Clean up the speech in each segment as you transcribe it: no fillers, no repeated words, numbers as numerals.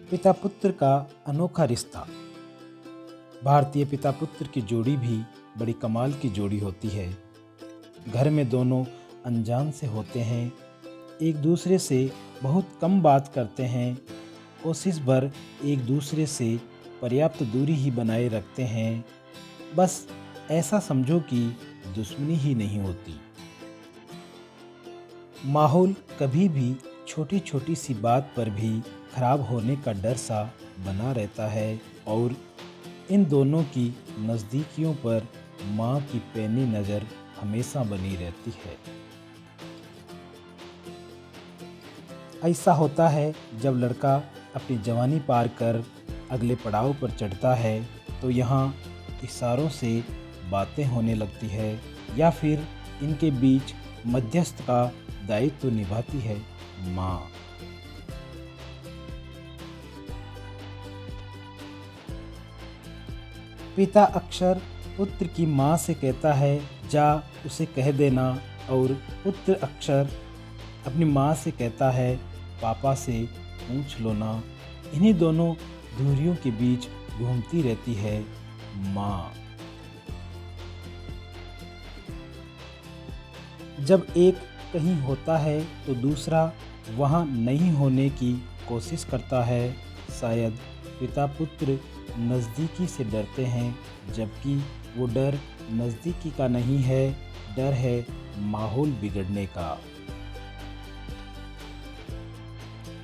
पिता पुत्र का अनोखा रिश्ता। भारतीय पिता पुत्र की जोड़ी भी बड़ी कमाल की जोड़ी होती है। घर में दोनों अनजान से होते हैं, एक दूसरे से बहुत कम बात करते हैं, कोशिश भर एक दूसरे से पर्याप्त दूरी ही बनाए रखते हैं। बस ऐसा समझो कि दुश्मनी ही नहीं होती। माहौल कभी भी छोटी छोटी सी बात पर भी खराब होने का डर सा बना रहता है और इन दोनों की नज़दीकियों पर माँ की पैनी नज़र हमेशा बनी रहती है। ऐसा होता है जब लड़का अपनी जवानी पार कर अगले पड़ाव पर चढ़ता है तो यहाँ इशारों से बातें होने लगती है या फिर इनके बीच मध्यस्थ का दायित्व तो निभाती है माँ। पिता अक्सर पुत्र की माँ से कहता है जा उसे कह देना, और पुत्र अक्सर अपनी माँ से कहता है पापा से पूछ लो ना। इन्हीं दोनों दूरियों के बीच घूमती रहती है माँ। जब एक कहीं होता है तो दूसरा वहाँ नहीं होने की कोशिश करता है। शायद पिता पुत्र नज़दीकी से डरते हैं, जबकि वो डर नज़दीकी का नहीं है, डर है माहौल बिगड़ने का।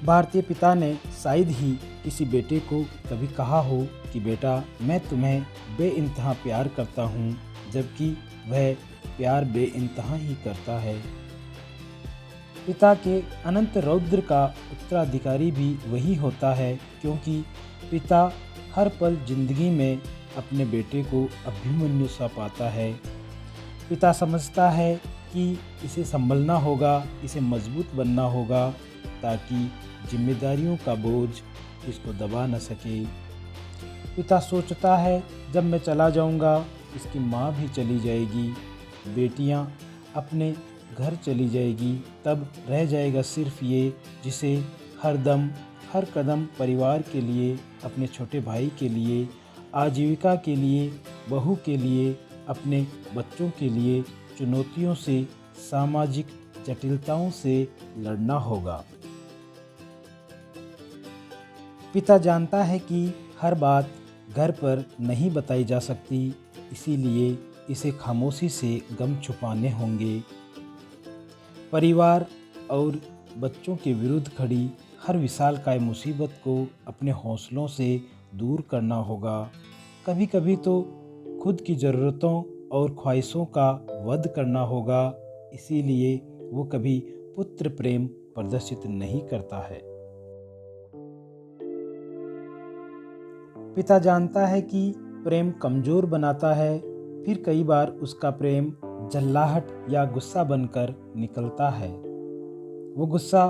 भारतीय पिता ने शायद ही किसी बेटे को कभी कहा हो कि बेटा मैं तुम्हें बेइंतहा प्यार करता हूँ, जबकि वह प्यार बेइंतहा ही करता है। पिता के अनंत रौद्र का उत्तराधिकारी भी वही होता है, क्योंकि पिता हर पल जिंदगी में अपने बेटे को अभिमन्यु सा पाता है। पिता समझता है कि इसे संभलना होगा, इसे मजबूत बनना होगा, ताकि जिम्मेदारियों का बोझ इसको दबा न सके। पिता सोचता है जब मैं चला जाऊंगा इसकी माँ भी चली जाएगी, बेटियाँ अपने घर चली जाएगी, तब रह जाएगा सिर्फ ये जिसे हर दम हर कदम परिवार के लिए, अपने छोटे भाई के लिए, आजीविका के लिए, बहू के लिए, अपने बच्चों के लिए चुनौतियों से, सामाजिक जटिलताओं से लड़ना होगा। पिता जानता है कि हर बात घर पर नहीं बताई जा सकती, इसीलिए इसे खामोशी से गम छुपाने होंगे। परिवार और बच्चों के विरुद्ध खड़ी हर विशालकाय मुसीबत को अपने हौसलों से दूर करना होगा। कभी कभी तो खुद की ज़रूरतों और ख्वाहिशों का वध करना होगा, इसीलिए वो कभी पुत्र प्रेम प्रदर्शित नहीं करता है। पिता जानता है कि प्रेम कमज़ोर बनाता है, फिर कई बार उसका प्रेम जल्लाहट या गुस्सा बनकर निकलता है। वो गुस्सा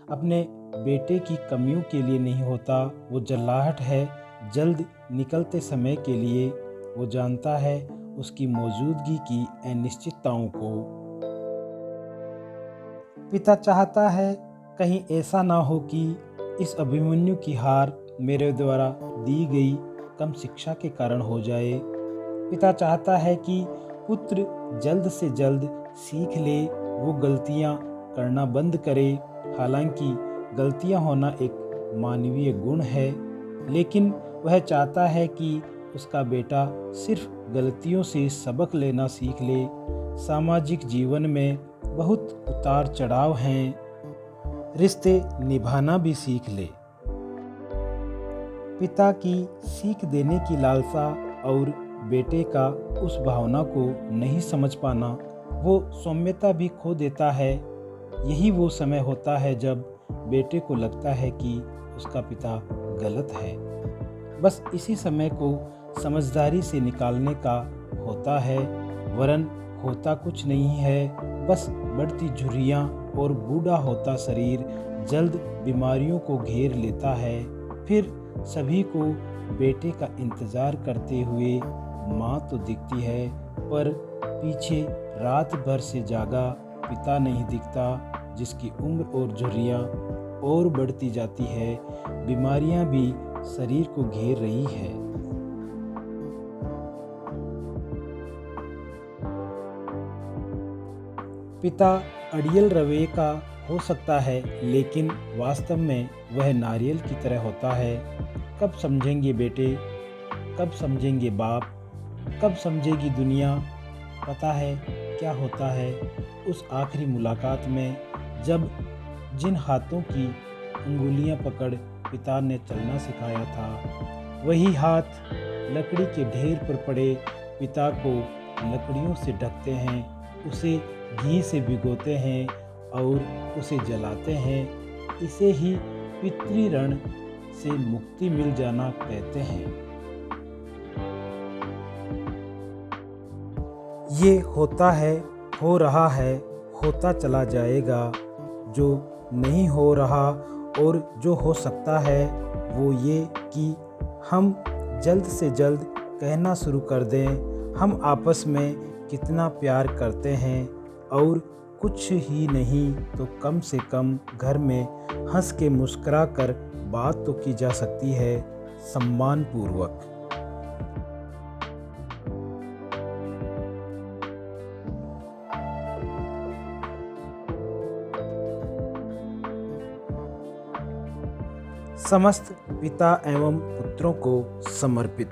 अपने बेटे की कमियों के लिए नहीं होता, वो जल्लाहट है जल्द निकलते समय के लिए। वो जानता है उसकी मौजूदगी की अनिश्चितताओं को। पिता चाहता है कहीं ऐसा ना हो कि इस अभिमन्यु की हार मेरे द्वारा दी गई कम शिक्षा के कारण हो जाए। पिता चाहता है कि पुत्र जल्द से जल्द सीख ले, वो गलतियां करना बंद करे। हालांकि गलतियां होना एक मानवीय गुण है, लेकिन वह चाहता है कि उसका बेटा सिर्फ गलतियों से सबक लेना सीख ले। सामाजिक जीवन में बहुत उतार चढ़ाव हैं, रिश्ते निभाना भी सीख ले। पिता की सीख देने की लालसा और बेटे का उस भावना को नहीं समझ पाना, वो सौम्यता भी खो देता है। यही वो समय होता है जब बेटे को लगता है कि उसका पिता गलत है। बस इसी समय को समझदारी से निकालने का होता है, वरन होता कुछ नहीं है। बस बढ़ती झुर्रियाँ और बूढ़ा होता शरीर जल्द बीमारियों को घेर लेता है। फिर सभी को बेटे का इंतज़ार करते हुए माँ तो दिखती है, पर पीछे रात भर से जागा पिता नहीं दिखता, जिसकी उम्र और झुर्रियाँ और बढ़ती जाती है, बीमारियां भी शरीर को घेर रही है। पिता अड़ियल रवैये का हो सकता है, लेकिन वास्तव में वह नारियल की तरह होता है। कब समझेंगे बेटे, कब समझेंगे बाप, कब समझेगी दुनिया। पता है क्या होता है उस आखिरी मुलाकात में, जब जिन हाथों की अंगुलियां पकड़ पिता ने चलना सिखाया था, वही हाथ लकड़ी के ढेर पर पड़े पिता को लकड़ियों से ढकते हैं, उसे घी से भिगोते हैं और उसे जलाते हैं। इसे ही पितृऋण से मुक्ति मिल जाना कहते हैं। ये होता है, हो रहा है, होता चला जाएगा। जो नहीं हो रहा और जो हो सकता है वो ये कि हम जल्द से जल्द कहना शुरू कर दें हम आपस में कितना प्यार करते हैं, और कुछ ही नहीं तो कम से कम घर में हंस के मुस्कुरा कर बात तो की जा सकती है, सम्मानपूर्वक। समस्त पिता एवं पुत्रों को समर्पित।